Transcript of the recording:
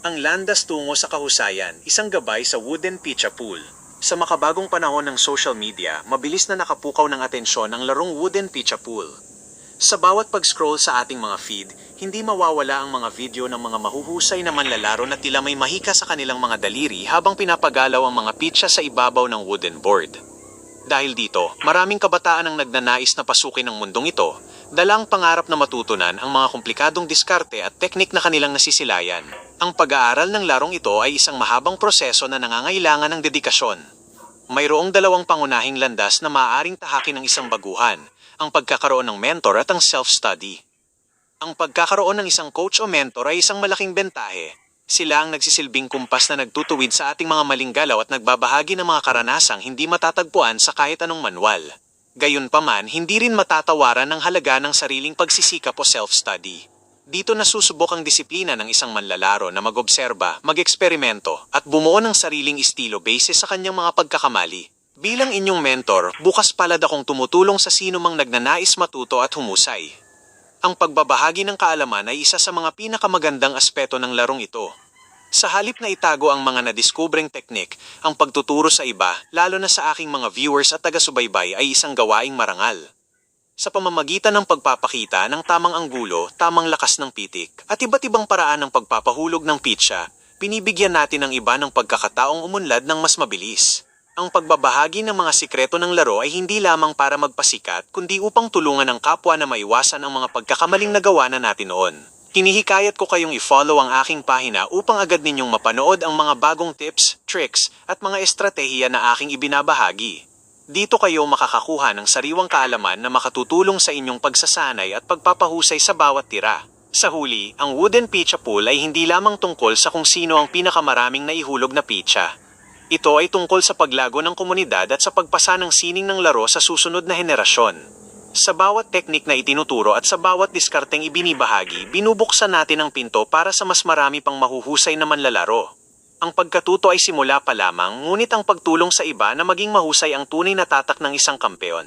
Ang landas tungo sa kahusayan, isang gabay sa wooden pitcha pool. Sa makabagong panahon ng social media, mabilis na nakapukaw ng atensyon ang larong wooden pitcha pool. Sa bawat pag-scroll sa ating mga feed, hindi mawawala ang mga video ng mga mahuhusay na manlalaro na tila may mahika sa kanilang mga daliri habang pinapagalaw ang mga pitcha sa ibabaw ng wooden board. Dahil dito, maraming kabataan ang nagnanais na pasukin ang mundong ito, dalang pangarap na matutunan ang mga komplikadong diskarte at teknik na kanilang nasisilayan. Ang pag-aaral ng larong ito ay isang mahabang proseso na nangangailangan ng dedikasyon. Mayroong dalawang pangunahing landas na maaaring tahakin ng isang baguhan, ang pagkakaroon ng mentor at ang self-study. Ang pagkakaroon ng isang coach o mentor ay isang malaking bentahe. Sila ang nagsisilbing kumpas na nagtutuwid sa ating mga maling galaw at nagbabahagi ng mga karanasang hindi matatagpuan sa kahit anong manual. Gayunpaman, hindi rin matatawaran ang halaga ng sariling pagsisikap o self-study. Dito nasusubok ang disiplina ng isang manlalaro na mag-obserba, mag-eksperimento, at bumuo ng sariling estilo base sa kanyang mga pagkakamali. Bilang inyong mentor, bukas palad akong tumutulong sa sino mang nagnanais matuto at humusay. Ang pagbabahagi ng kaalaman ay isa sa mga pinakamagandang aspeto ng larong ito. Sa halip na itago ang mga nadiskubreng teknik, ang pagtuturo sa iba, lalo na sa aking mga viewers at taga-subaybay ay isang gawaing marangal. Sa pamamagitan ng pagpapakita ng tamang anggulo, tamang lakas ng pitik, at iba't ibang paraan ng pagpapahulog ng pitcha, binibigyan natin ang iba ng pagkakataong umunlad ng mas mabilis. Ang pagbabahagi ng mga sikreto ng laro ay hindi lamang para magpasikat, kundi upang tulungan ang kapwa na maiwasan ang mga pagkakamaling nagawa na natin noon. Hinihikayat ko kayong i-follow ang aking pahina upang agad ninyong mapanood ang mga bagong tips, tricks, at mga estratehiya na aking ibinabahagi. Dito kayo makakakuha ng sariwang kaalaman na makatutulong sa inyong pagsasanay at pagpapahusay sa bawat tira. Sa huli, ang wooden pitcha pool ay hindi lamang tungkol sa kung sino ang pinakamaraming naihulog na pitcha. Ito ay tungkol sa paglago ng komunidad at sa pagpasa ng sining ng laro sa susunod na henerasyon. Sa bawat teknik na itinuturo at sa bawat diskarteng ibinibahagi, binubuksan natin ang pinto para sa mas marami pang mahuhusay na manlalaro. Ang pagkatuto ay simula pa lamang, ngunit ang pagtulong sa iba na maging mahusay ang tunay na tatak ng isang kampeon.